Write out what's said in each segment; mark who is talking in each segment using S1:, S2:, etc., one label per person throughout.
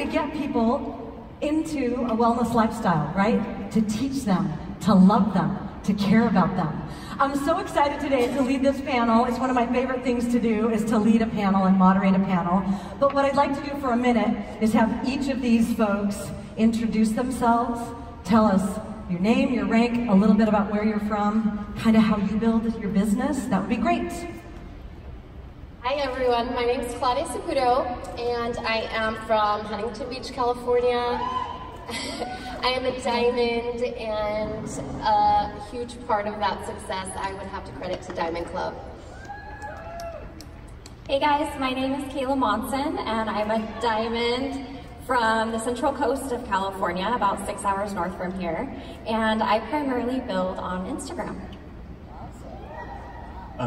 S1: to get people into a wellness lifestyle, right? To teach them, to love them, to care about them. I'm so excited today to lead this panel. It's one of my favorite things to do, is to lead a panel and moderate a panel. But what I'd like to do for a minute is have each of these folks introduce themselves, tell us your name, your rank, a little bit about where you're from, kind of how you build your business. That would be great.
S2: Hi everyone, my name is Claudia Saputo, and I am from Huntington Beach, California. I am a diamond, and a huge part of that success I would have to credit to Diamond Club.
S3: Hey guys, my name is Kayla Monson, and I'm a diamond from the Central Coast of California, about 6 hours north from here, and I primarily build on Instagram.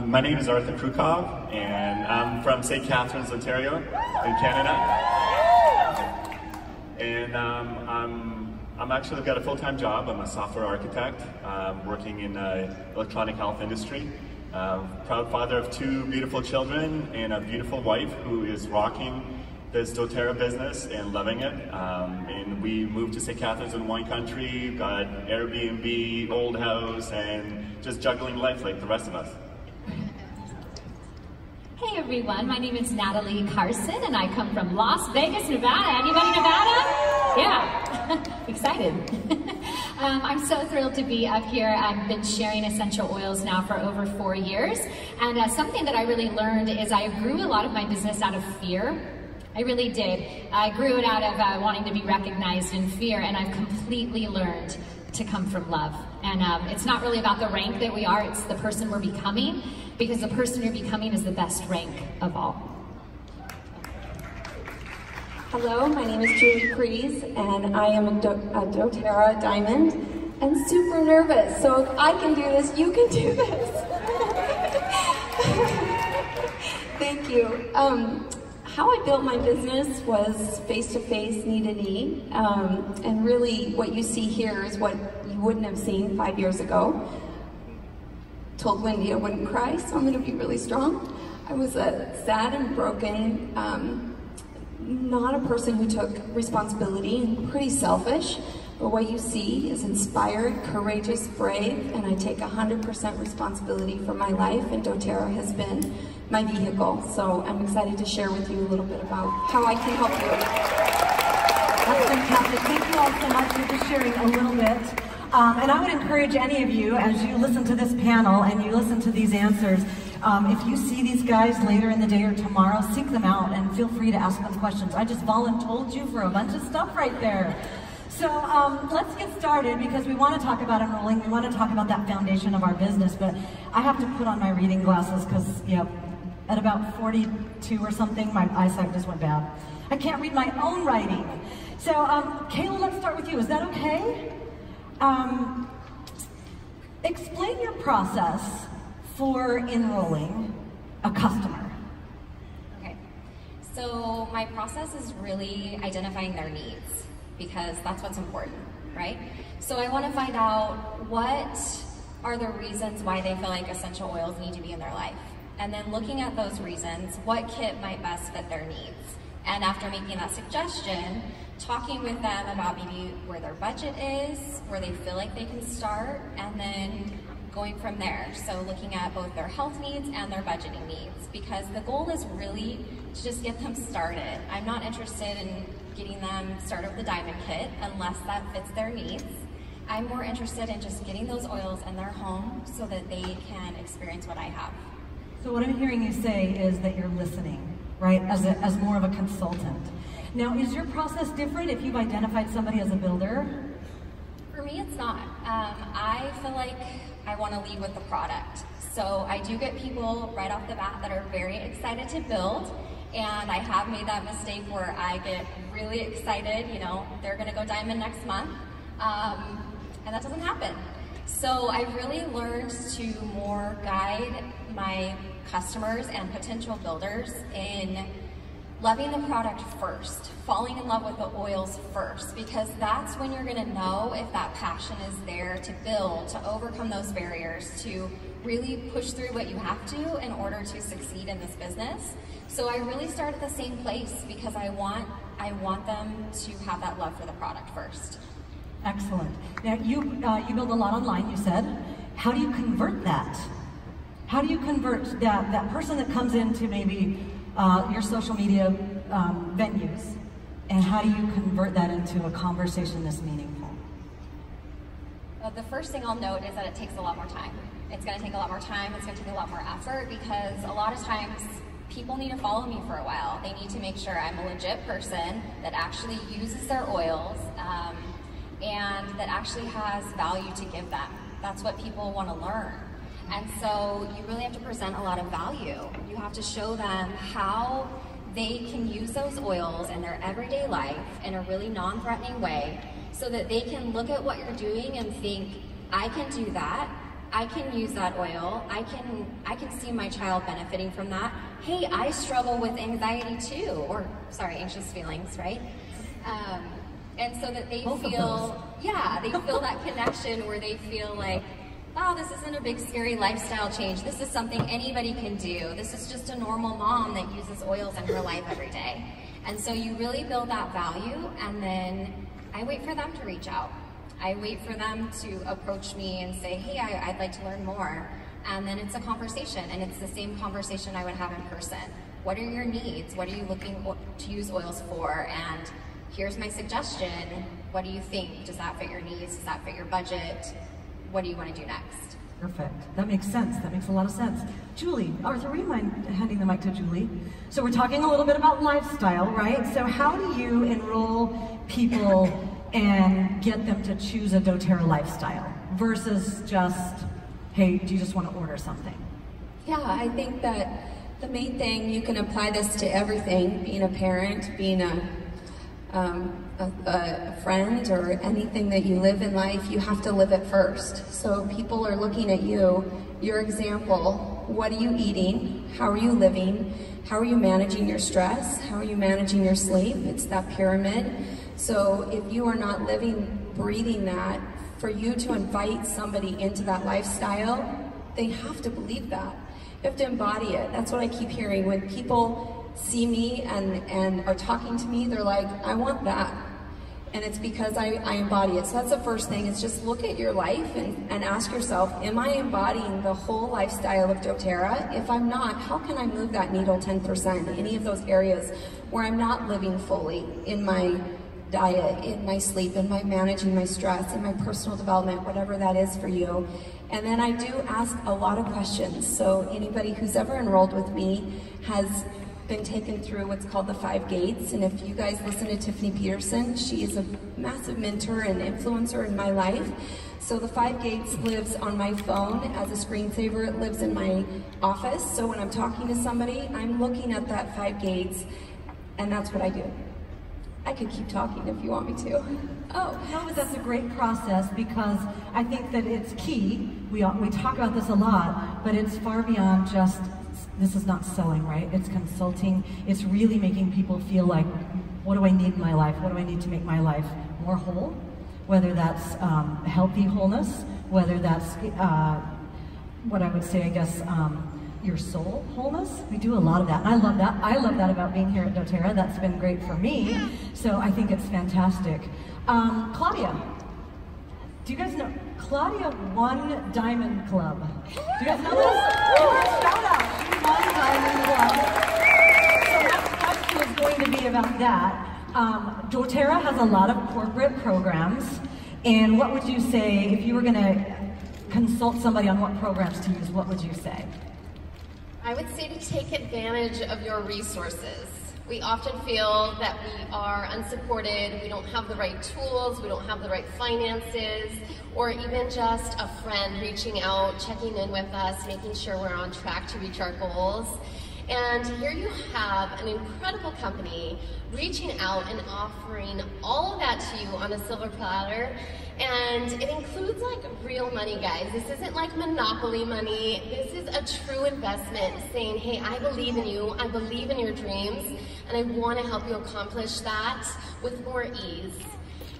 S4: My name is Krughkov, and I'm from St. Catharines, Ontario, in Canada. And I'm actually got a full-time job. I'm a software architect, working in the electronic health industry. Proud father of 2 beautiful children and a beautiful wife who is rocking this Dōterra business and loving it. And we moved to St. Catharines in wine country, got Airbnb, old house, and just juggling life like the rest of us.
S5: Hey everyone, my name is Natalie Carson, and I come from Las Vegas, Nevada. Anybody Nevada? Yeah, excited. I'm so thrilled to be up here. I've been sharing essential oils now for over 4 years, and something that I really learned is I grew a lot of my business out of fear. I really did. I grew it out of wanting to be recognized in fear, and I've completely learned to come from love. And it's not really about the rank that we are, it's the person we're becoming, because the person you're becoming is the best rank of all.
S3: Hello, my name is Julie Preas, and I am a Dōterra diamond, and super nervous. So if I can do this, you can do this. Thank you. How I built my business was face-to-face, knee-to-knee, and really what you see here is what you wouldn't have seen 5 years ago. Told Wendy I wouldn't cry, so I'm going to be really strong. I was sad and broken, not a person who took responsibility, and pretty selfish, but what you see is inspired, courageous, brave, and I take 100% responsibility for my life, and Dōterra has been my vehicle. So I'm excited to share with you a little bit about how I can help you.
S1: That's fantastic. Thank you all so much for just sharing a little bit. And I would encourage any of you, as you listen to this panel and you listen to these answers, if you see these guys later in the day or tomorrow, seek them out and feel free to ask them questions. I just voluntold you for a bunch of stuff right there. So let's get started, because we want to talk about enrolling. We want to talk about that foundation of our business, but I have to put on my reading glasses because, at about 42 or something, my eyesight just went bad. I can't read my own writing. So Kayla, let's start with you. Is that okay? Explain your process for enrolling a customer.
S3: Okay, so my process is really identifying their needs, because that's what's important, right? So I want to find out what are the reasons why they feel like essential oils need to be in their life. And then looking at those reasons, what kit might best fit their needs? And after making that suggestion, talking with them about maybe where their budget is, where they feel like they can start, and then going from there. So looking at both their health needs and their budgeting needs, because the goal is really to just get them started. I'm not interested in getting them started with the diamond kit unless that fits their needs. I'm more interested in just getting those oils in their home so that they can experience what I have.
S1: So what I'm hearing you say is that you're listening, right, as more of a consultant. Now, is your process different if you've identified somebody as a builder?
S3: For me, it's not. I feel like I want to lead with the product. So I do get people right off the bat that are very excited to build, and I have made that mistake where I get really excited, they're going to go diamond next month, and that doesn't happen. So I really learned to more guide my customers and potential builders in loving the product first, falling in love with the oils first, because that's when you're gonna know if that passion is there to build, to overcome those barriers, to really push through what you have to in order to succeed in this business. So I really start at the same place because I want I want them to have that love for the product first.
S1: Excellent. Now, you build a lot online, you said. How do you convert that? How do you convert that person that comes into maybe your social media venues, and how do you convert that into a conversation that's meaningful?
S3: Well, the first thing I'll note is that it takes a lot more time. It's going to take a lot more time, it's going to take a lot more effort, because a lot of times people need to follow me for a while. They need to make sure I'm a legit person that actually uses their oils and that actually has value to give them. That's what people want to learn. And so you really have to present a lot of value. You have to show them how they can use those oils in their everyday life in a really non-threatening way, so that they can look at what you're doing and think, I can do that. I can use that oil. I can see my child benefiting from that. Hey, I struggle with anxiety too, or sorry, anxious feelings, right? And so that they feel, yeah, they feel that connection where they feel like, wow, this isn't a big scary lifestyle change. This is something anybody can do. This is just a normal mom that uses oils in her life every day. And so you really build that value, and then I wait for them to reach out. I wait for them to approach me and say, hey, I'd like to learn more. And then it's a conversation, and it's the same conversation I would have in person. What are your needs? What are you looking to use oils for? And here's my suggestion. What do you think? Does that fit your needs? Does that fit your budget? What do you want to do next?
S1: Perfect. That makes sense. That makes a lot of sense. Julie, Arthur, would you mind handing the mic to Julie? So we're talking a little bit about lifestyle, right? So how do you enroll people and get them to choose a doTERRA lifestyle versus just, hey, do you just want to order something?
S6: Yeah, I think that the main thing, you can apply this to everything, being a parent, being a friend, or anything that you live in life. You have to live it first. So people are looking at you, your example. What are you eating? How are you living? How are you managing your stress? How are you managing your sleep? It's that pyramid. So if you are not living, breathing that, for you to invite somebody into that lifestyle, they have to believe that. You have to embody it. That's what I keep hearing. When people see me and are talking to me, they're like, I want that. And it's because I embody it. So that's the first thing, is just look at your life and ask yourself, am I embodying the whole lifestyle of doTERRA? If I'm not, how can I move that needle 10%? Any of those areas where I'm not living fully in my diet, in my sleep, in my managing my stress, in my personal development, whatever that is for you. And then I do ask a lot of questions. So anybody who's ever enrolled with me has been taken through what's called the 5 gates. And if you guys listen to Tiffany Peterson, she is a massive mentor and influencer in my life. So the 5 gates lives on my phone as a screensaver. It lives in my office. So when I'm talking to somebody, I'm looking at that 5 gates, and that's what I do. I could keep talking if you want me to.
S1: Oh, no, but that's a great process, because I think that it's key. We talk about this a lot, but it's far beyond just, this is not selling, right? It's consulting. It's really making people feel like, what do I need in my life? What do I need to make my life more whole? Whether that's healthy wholeness, whether that's what I would say, I guess, your soul wholeness. We do a lot of that, and I love that. I love that about being here at doTERRA. That's been great for me, so I think it's fantastic. Claudia, do you guys know, Claudia won Diamond Club. Do you guys know this? Give her a shout out. She won Diamond Club. So next question is going to be about that. doTERRA has a lot of corporate programs, and what would you say, if you were going to consult somebody on what programs to use, what would you say?
S2: I would say to take advantage of your resources. We often feel that we are unsupported, we don't have the right tools, we don't have the right finances, or even just a friend reaching out, checking in with us, making sure we're on track to reach our goals. And here you have an incredible company reaching out and offering all of that to you on a silver platter. And it includes like real money, guys. This isn't like monopoly money. This is a true investment saying, hey, I believe in you, I believe in your dreams, and I want to help you accomplish that with more ease.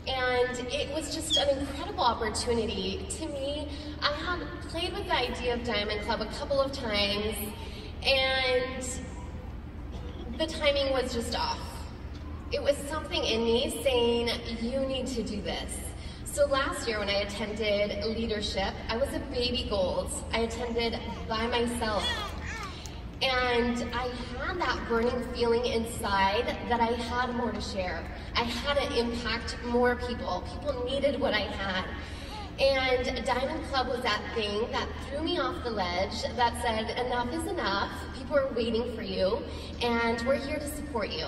S2: And it was just an incredible opportunity. To me, I have played with the idea of Diamond Club a couple of times, and the timing was just off. it was something in me saying, you need to do this. So last year when I attended leadership, I was a baby gold. I attended by myself. And I had that burning feeling inside that I had more to share. I had to impact more people. People needed what I had. And Diamond Club was that thing that threw me off the ledge, that said, enough is enough, people are waiting for you, and we're here to support you.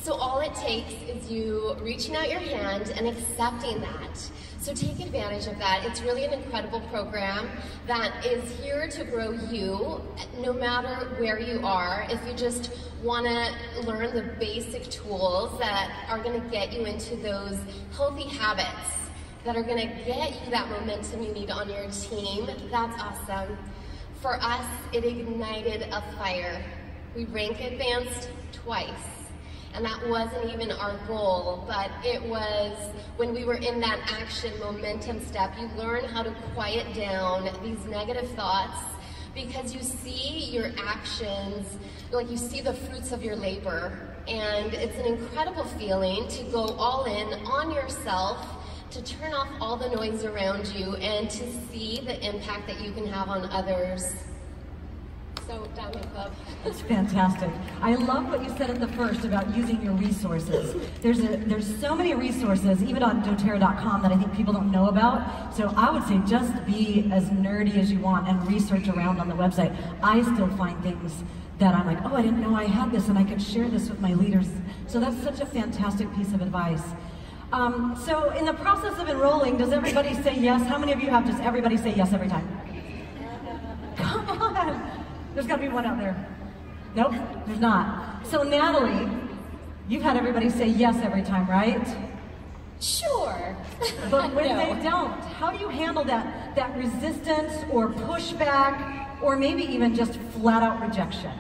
S2: So all it takes is you reaching out your hand and accepting that. So take advantage of that. It's really an incredible program that is here to grow you, no matter where you are. If you just want to learn the basic tools that are going to get you into those healthy habits, that are going to get you that momentum you need on your team, that's awesome. For us, it ignited a fire. We rank advanced twice. And that wasn't even our goal, but it was when we were in that action momentum step, you learn how to quiet down these negative thoughts because you see your actions, like you see the fruits of your labor. And it's an incredible feeling to go all in on yourself, to turn off all the noise around you and to see the impact that you can have on others. So, Diamond Club.
S1: That's fantastic. I love what you said at the first about using your resources. There's so many resources, even on doterra.com, that I think people don't know about. So I would say just be as nerdy as you want and research around on the website. I still find things that I'm like, oh, I didn't know I had this and I could share this with my leaders. So that's such a fantastic piece of advice. So in the process of enrolling, does everybody say yes? How many of you have just everybody say yes every time? Come on! There's got to be one out there. Nope, there's not. So Natalie, you've had everybody say yes every time, right?
S5: Sure.
S1: But when they don't, how do you handle that resistance or pushback or maybe even just flat out rejection?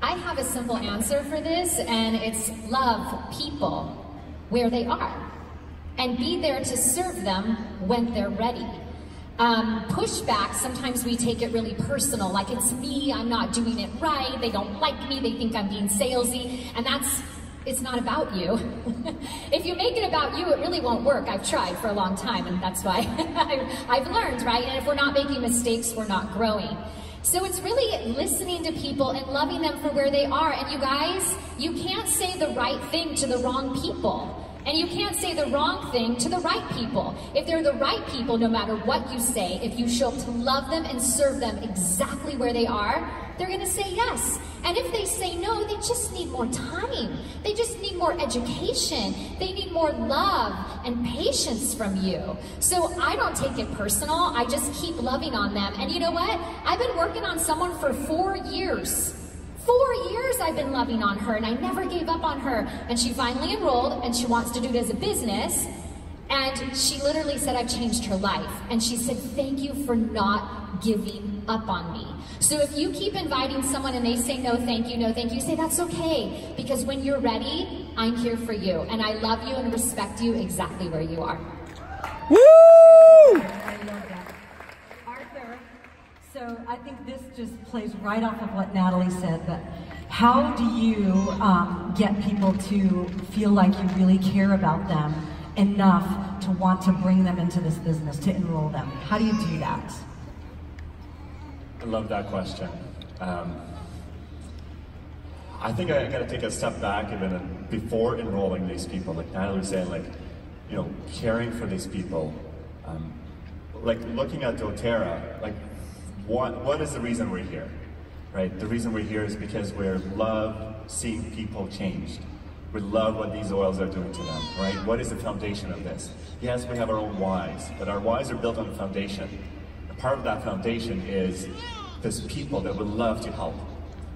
S5: I have a simple answer for this, and it's love people where they are and be there to serve them when they're ready. Pushback, sometimes we take it really personal, like it's me, I'm not doing it right, they don't like me, they think I'm being salesy, and it's not about you. If you make it about you, it really won't work. I've tried for a long time, and that's why I've learned, right? And if we're not making mistakes, we're not growing. So it's really listening to people and loving them for where they are. And you guys, you can't say the right thing to the wrong people. And you can't say the wrong thing to the right people. If they're the right people, no matter what you say, if you show up to love them and serve them exactly where they are, they're gonna say yes. And if they say no, they just need more time. They just need more education. They need more love and patience from you. So I don't take it personal, I just keep loving on them. And you know what? I've been working on someone for 4 years. 4 years I've been loving on her, and I never gave up on her. And she finally enrolled, and she wants to do it as a business. And she literally said, I've changed her life. And she said, thank you for not giving up on me. So if you keep inviting someone and they say no thank you, say that's okay. Because when you're ready, I'm here for you. And I love you and respect you exactly where you are.
S1: Woo! I love that. Arthur, so I think this just plays right off of what Natalie said, but how do you get people to feel like you really care about them enough to want to bring them into this business, to enroll them? How do you do that?
S4: I love that question. I think I got to take a step back even before enrolling these people, like Natalie was saying, like, you know, caring for these people, like looking at Dōterra, like what is the reason we're here, right? The reason we're here is because we love seeing people changed. We love what these oils are doing to them, right? What is the foundation of this? Yes, we have our own whys, but our whys are built on a foundation. And part of that foundation is this people that would love to help.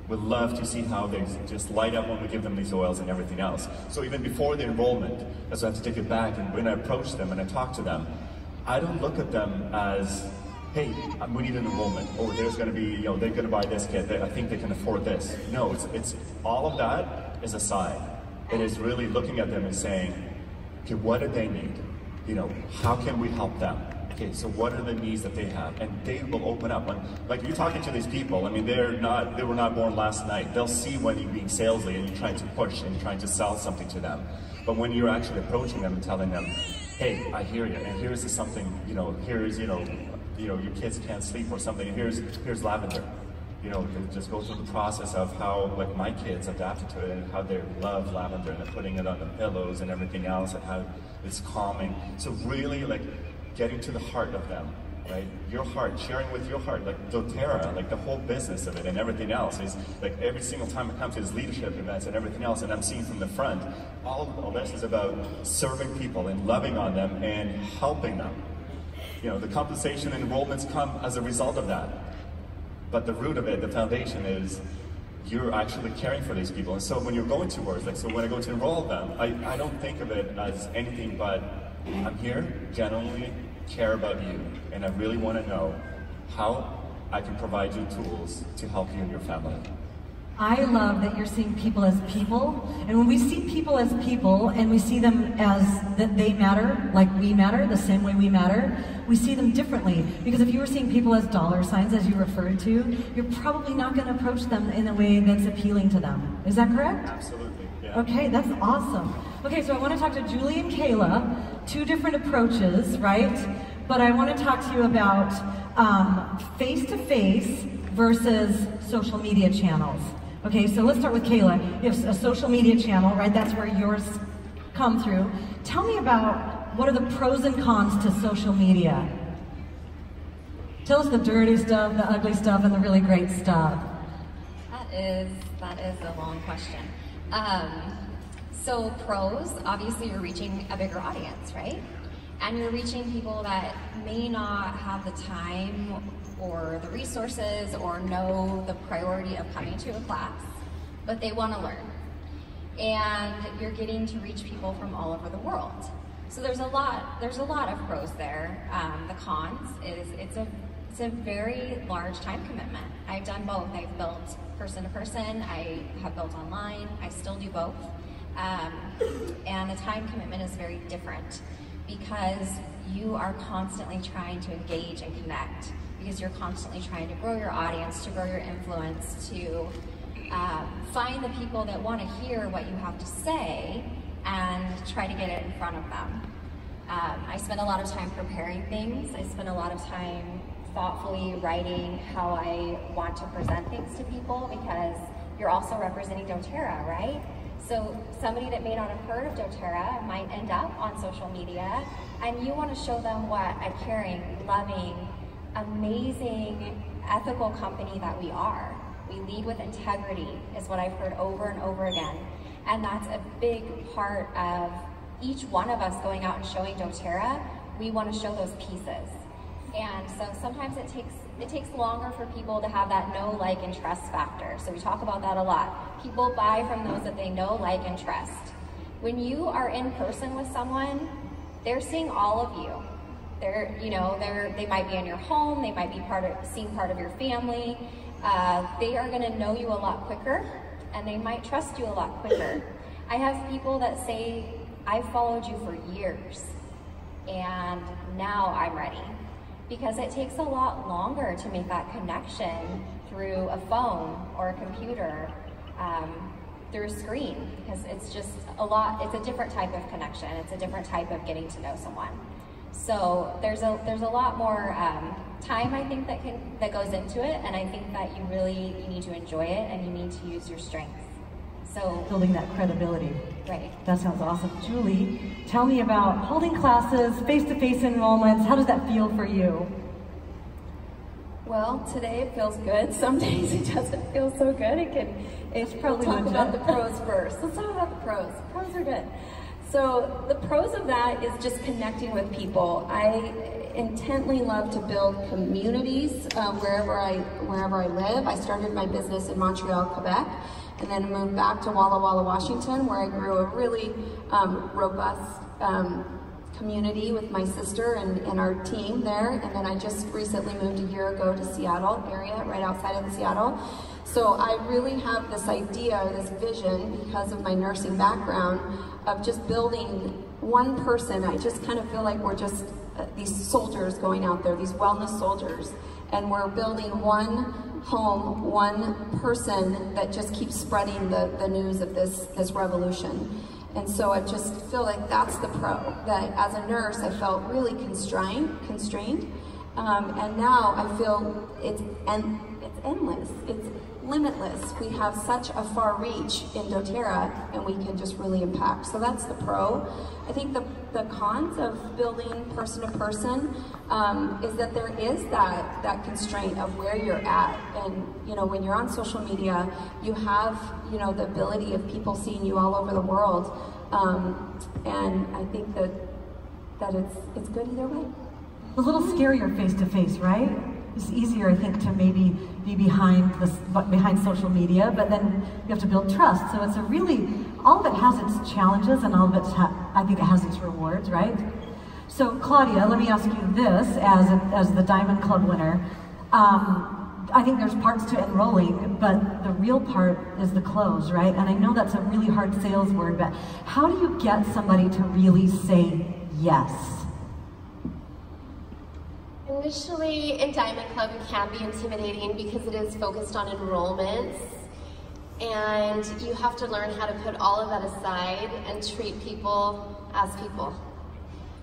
S4: Would love to see how they just light up when we give them these oils and everything else. So even before the enrollment, that's why I have to take it back, and when I approach them and I talk to them, I don't look at them as, hey, we need an enrollment. Oh, there's going to be, you know, they're going to buy this kit. I think they can afford this. No, it's all of that is aside. It is really looking at them and saying, okay, what do they need? You know, how can we help them? okay, so what are the needs that they have? And they will open up. When, like, you're talking to these people, I mean, they were not born last night. They'll see when you're being salesy and you're trying to push and you're trying to sell something to them. But when you're actually approaching them and telling them, hey, I hear you, and here's something, you know, here's, you know, your kids can't sleep or something, and here's lavender. You know, just go through the process of how, like, my kids adapted to it and how they love lavender and they're putting it on the pillows and everything else and how it's calming. So really, like, getting to the heart of them, right? Your heart, sharing with your heart, like Dōterra, like the whole business of it and everything else is, like, every single time it comes to his leadership events and everything else, and I'm seeing from the front, all this is about serving people and loving on them and helping them. You know, the compensation and enrollments come as a result of that. But the root of it, the foundation is you're actually caring for these people. And so when you're going towards, like, so when I go to enroll them, I don't think of it as anything but I'm here, genuinely care about you, and I really want to know how I can provide you tools to help you and your family.
S1: I love that you're seeing people as people, and when we see people as people and we see them as that they matter, like we matter, the same way we matter, we see them differently. Because if you were seeing people as dollar signs, as you referred to, you're probably not going to approach them in a way that's appealing to them. Is that correct?
S4: Absolutely, yeah.
S1: Okay, that's awesome. Okay, so I want to talk to Julie and Kayla, two different approaches, right? But I want to talk to you about face-to-face versus social media channels. Okay, so let's start with Kayla. You have a social media channel, right? That's where yours come through. Tell me about what are the pros and cons to social media? Tell us the dirty stuff, the ugly stuff, and the really great stuff.
S3: That is a long question. So pros, obviously you're reaching a bigger audience, right? And you're reaching people that may not have the time or the resources or know the priority of coming to a class, but they want to learn. And you're getting to reach people from all over the world. So there's a lot of pros there. The cons is it's a very large time commitment. I've done both. I've built person to person, I have built online, I still do both. And the time commitment is very different because you are constantly trying to engage and connect, because you're constantly trying to grow your audience, to grow your influence, to find the people that want to hear what you have to say and try to get it in front of them. I spend a lot of time preparing things. I spend a lot of time thoughtfully writing how I want to present things to people, because you're also representing Dōterra, right? So somebody that may not have heard of Dōterra might end up on social media, and you want to show them what a caring, loving, amazing, ethical company that we are. We lead with integrity, is what I've heard over and over again. And that's a big part of each one of us going out and showing Dōterra. We want to show those pieces. And so sometimes it takes longer for people to have that know, like, and trust factor. So we talk about that a lot. People buy from those that they know, like, and trust. When you are in person with someone, they're seeing all of you. They might be in your home, they might be seeing part of your family. They are gonna know you a lot quicker, and they might trust you a lot quicker. I have people that say, I've followed you for years, and now I'm ready. Because it takes a lot longer to make that connection through a phone or a computer, through a screen, because it's just it's a different type of connection. It's a different type of getting to know someone. So there's a lot more time, I think, that goes into it, and I think that you need to enjoy it, and you need to use your strengths. So
S1: building that credibility.
S3: Right.
S1: That sounds awesome. Julie, tell me about holding classes, face-to-face enrollments. How does that feel for you?
S6: Well, today it feels good. Some days it doesn't feel so good. Let's talk about the pros first. Let's talk about the pros. Pros are good. So the pros of that is just connecting with people. I intently love to build communities wherever I live. I started my business in Montreal, Quebec, and then moved back to Walla Walla, Washington, where I grew a really robust community with my sister and our team there. And then I just recently moved a year ago to Seattle area, right outside of Seattle. So I really have this idea, this vision, because of my nursing background, of just building one person. I just kind of feel like we're just these soldiers going out there, these wellness soldiers, and we're building one home, one person that just keeps spreading the news of this revolution. And so I just feel like that's the pro, that as a nurse I felt really constrained. And now I feel it's endless, it's limitless. We have such a far reach in Dōterra, and we can just really impact. So that's the pro. I think the cons of building person to person is that there is that constraint of where you're at. And you know, when you're on social media, you have, you know, the ability of people seeing you all over the world. And I think that it's good either way.
S1: A little scarier face to face, right? It's easier, I think, to maybe be behind social media, but then you have to build trust. So it's a really, all of it has its challenges, and all of it, I think it has its rewards, right? So Claudia, let me ask you this, as the Diamond Club winner. I think there's parts to enrolling, but the real part is the close, right? And I know that's a really hard sales word, but how do you get somebody to really say yes?
S2: Initially, in Diamond Club, it can be intimidating because it is focused on enrollments, and you have to learn how to put all of that aside and treat people as people.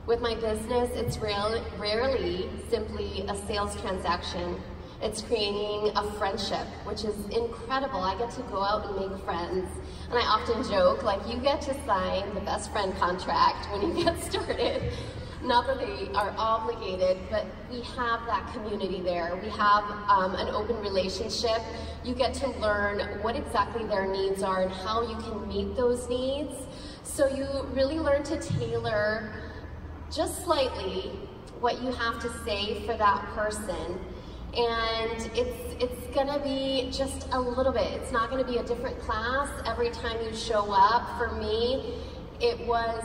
S2: With my business, it's rarely simply a sales transaction. It's creating a friendship, which is incredible. I get to go out and make friends. And I often joke, like, you get to sign the best friend contract when you get started. Not that they are obligated, but we have that community there. We have an open relationship. You get to learn what exactly their needs are and how you can meet those needs. So you really learn to tailor just slightly what you have to say for that person. And it's gonna be just a little bit. It's not gonna be a different class every time you show up. For me, it was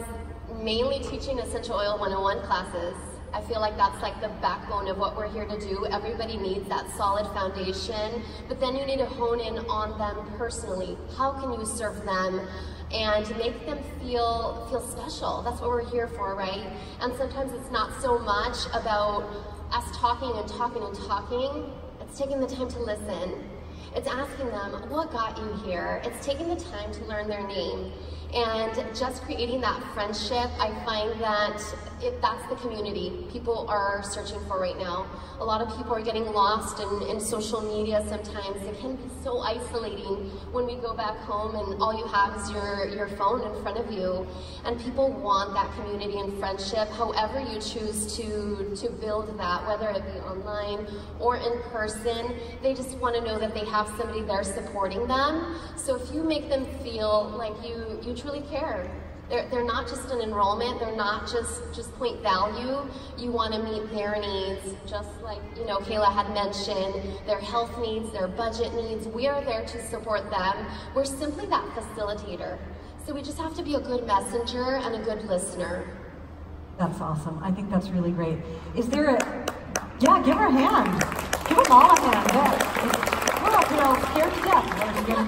S2: mainly teaching Essential Oil 101 classes. I feel like that's like the backbone of what we're here to do. Everybody needs that solid foundation, but then you need to hone in on them personally. How can you serve them and make them feel special? That's what we're here for, right? And sometimes it's not so much about us talking and talking and talking. It's taking the time to listen. It's asking them, what got you here? It's taking the time to learn their name. And just creating that friendship, I find that that's the community people are searching for right now. A lot of people are getting lost in social media sometimes. It can be so isolating when we go back home and all you have is your phone in front of you. And people want that community and friendship, however you choose to build that, whether it be online or in person. They just want to know that they have somebody there supporting them. So if you make them feel like you truly care. They're not just an enrollment, they're not just point value. You want to meet their needs, just like, you know, Kayla had mentioned, their health needs, their budget needs. We are there to support them. We're simply that facilitator. So we just have to be a good messenger and a good listener.
S1: That's awesome. I think that's really great. Is there yeah, give her a hand. Give them all a hand. Yeah. You know, scared to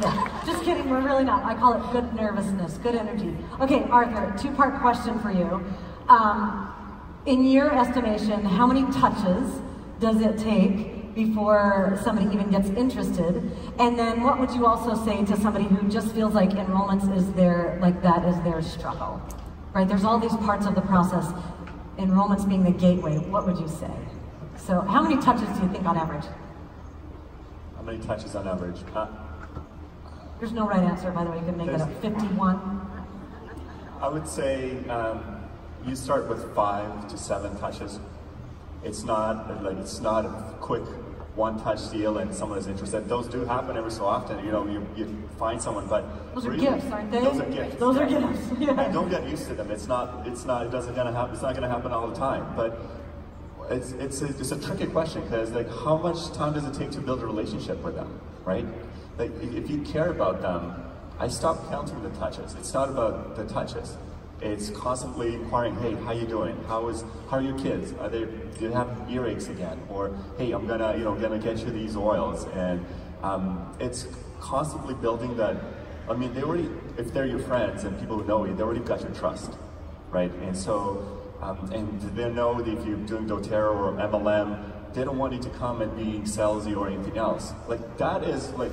S1: death. Just kidding, we're really not. I call it good nervousness, good energy. Okay, Arthur, two-part question for you. In your estimation, how many touches does it take before somebody even gets interested? And then what would you also say to somebody who just feels like enrollments is their struggle? Right, there's all these parts of the process, enrollments being the gateway. What would you say? So how many touches do you think on average?
S4: How many touches on average?
S1: There's no right answer, by the way. You can make it up. 51.
S4: I would say you start with 5 to 7 touches. It's not a quick one-touch deal and someone is interested. Those do happen every so often. You know, you find someone, but
S1: those are gifts, aren't they?
S4: Those are gifts.
S1: Those are gifts. Yeah.
S4: And don't get used to them. It's not going to happen all the time. But it's a tricky question because, like, how much time does it take to build a relationship with them, right? Like, if you care about them, I stopped counting the touches. It's not about the touches. It's constantly inquiring, hey, how you doing? How are your kids? Do you have earaches again? Or, hey, I'm gonna get you these oils. And It's constantly building that. I mean, if they're your friends and people who know you, they already got your trust, right? And so, and they know that if you're doing doTERRA or MLM, they don't want you to come and be salesy or anything else. Like, that is like,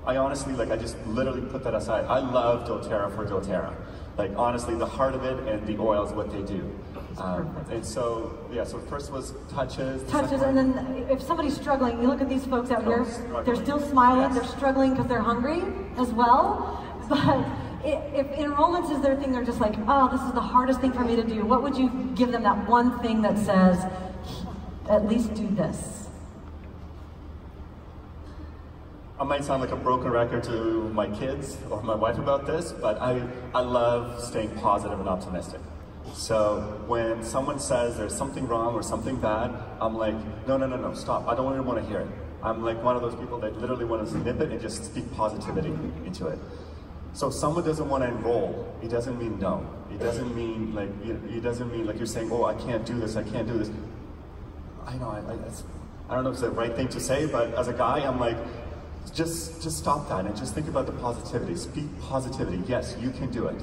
S4: I honestly, like, I just literally put that aside. I love doTERRA for doTERRA. Like, honestly, the heart of it and the oil is what they do. And so, yeah, so first was touches.
S1: Touches, and then if somebody's struggling, you look at these folks out here, they're still smiling, they're struggling because they're hungry as well. But if enrollments is their thing, they're just like, oh, this is the hardest thing for me to do. What would you give them, that one thing that says, at least do this?
S4: I might sound like a broken record to my kids or my wife about this, but I love staying positive and optimistic. So when someone says there's something wrong or something bad, I'm like, no, stop. I don't even want to hear it. I'm like one of those people that literally want to nip it and just speak positivity into it. So if someone doesn't want to enroll, it doesn't mean no. It doesn't mean like, it doesn't mean like you're saying, oh, I can't do this, I can't do this. I know, I don't know if it's the right thing to say, but as a guy, I'm like, just stop that and just think about the positivity. Speak positivity. Yes, you can do it.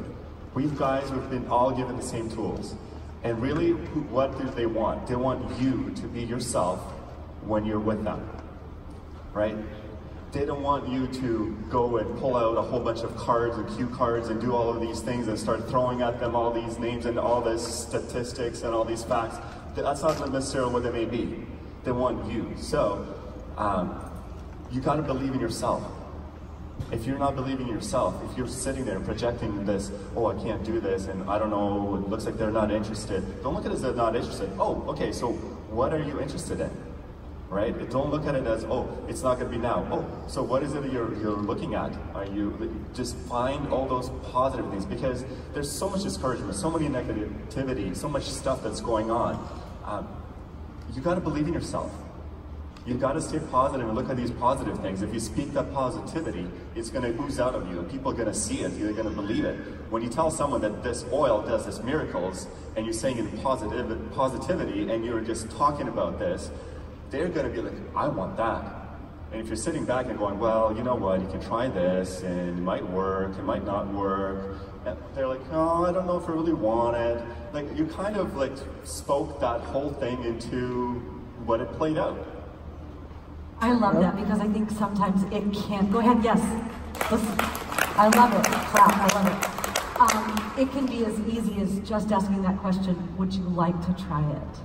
S4: We've been all given the same tools. And really, what do they want? They want you to be yourself when you're with them, right? They don't want you to go and pull out a whole bunch of cards and cue cards and do all of these things and start throwing at them all these names and all this statistics and all these facts. That's not necessarily what they may be. They want you. So, you gotta believe in yourself. If you're not believing in yourself, if you're sitting there and projecting this, oh, I can't do this, and I don't know, it looks like they're not interested. Don't look at it as they're not interested. Oh, okay, so what are you interested in, right? Don't look at it as, oh, it's not gonna be now. Oh, so what is it you're looking at? Just find all those positive things, because there's so much discouragement, so many negativity, so much stuff that's going on. You gotta believe in yourself. You've got to stay positive and look at these positive things. If you speak that positivity, it's going to ooze out of you, and people are going to see it, they're going to believe it. When you tell someone that this oil does this miracles, and you're saying it positivity, and you're just talking about this, they're going to be like, I want that. And if you're sitting back and going, well, you know what, you can try this, and it might work, it might not work, and they're like, oh, I don't know if I really want it. Like, you kind of like spoke that whole thing into what it played out.
S1: I love that, because I think sometimes it can. Go ahead, yes. Listen, I love it. Clap, I love it. It can be as easy as just asking that question, would you like to try it?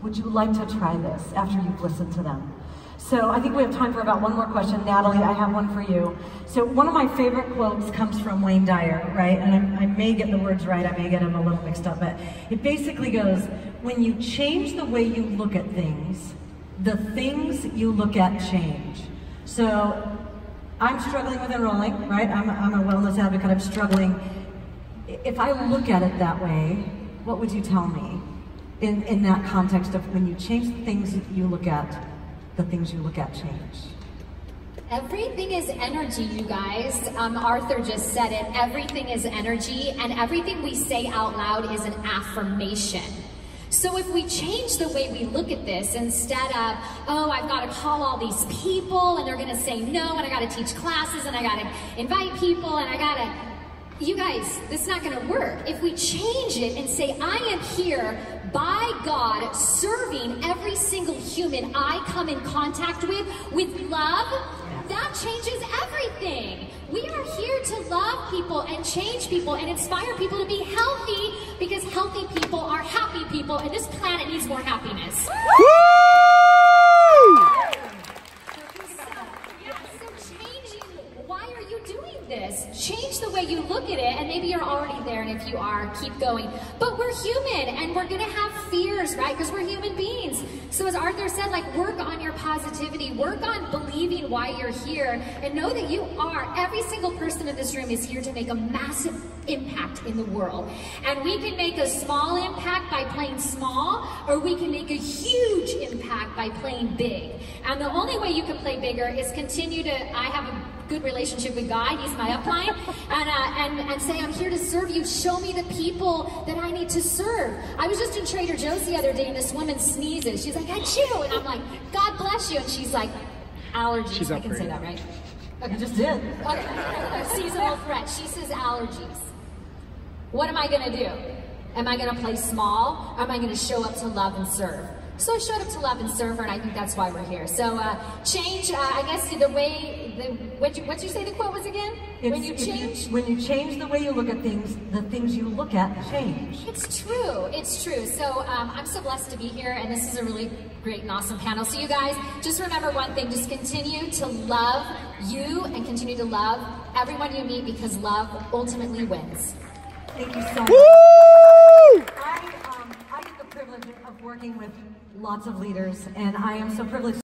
S1: Would you like to try this after you've listened to them? So I think we have time for about one more question. Natalie, I have one for you. So one of my favorite quotes comes from Wayne Dyer, right? And I may get the words right, I may get them a little mixed up, but it basically goes, when you change the way you look at things, the things you look at change. So I'm struggling with enrolling, right? I'm a wellness advocate, I'm struggling. If I look at it that way, what would you tell me in that context of when you change the things you look at, the things you look at change?
S5: Everything is energy, you guys. Arthur just said it. Everything is energy, and everything we say out loud is an affirmation. So if we change the way we look at this, instead of, oh, I've got to call all these people and they're going to say no, and I got to teach classes and I got to invite people and I got to, you guys, this is not going to work. If we change it and say, I am here by God serving every single human I come in contact with love, that changes everything. We are here to love people and change people and inspire people to be healthy, because healthy people are happy people, and this planet needs more happiness.
S7: Woo!
S5: So changing, why are you doing this? Change the way you look at it, and maybe you're already there, and if you are, keep going. But we're human, and we're gonna have fears, right? Because we're human beings. So as Arthur said, like, work on your positivity, work on believing why you're here, and know that you are, every single person in this room is here to make a massive impact in the world. And we can make a small impact by playing small, or we can make a huge impact by playing big. And the only way you can play bigger is continue to, I have a good relationship with God, he's my upline, and say, I'm here to serve you. Show me the people that I need to serve. I was just in Trader Joe's the other day, and this woman sneezes. She's like, achoo, and I'm like, God bless you. And she's like, Allergies, I can say that, right?
S1: Okay. You just did.
S5: Okay, seasonal threat. She says allergies. What am I gonna do? Am I gonna play small, or am I gonna show up to love and serve? So I showed up to love and serve her, and I think that's why we're here. So change, I guess the way, what'd you say the quote was again? When you change
S1: the way you look at things, the things you look at change.
S5: It's true, it's true. So I'm so blessed to be here, and this is a really great and awesome panel. So you guys, just remember one thing, just continue to love you and continue to love everyone you meet, because love ultimately wins.
S1: Thank you so much. Woo! I get the privilege of working with lots of leaders, and I am so privileged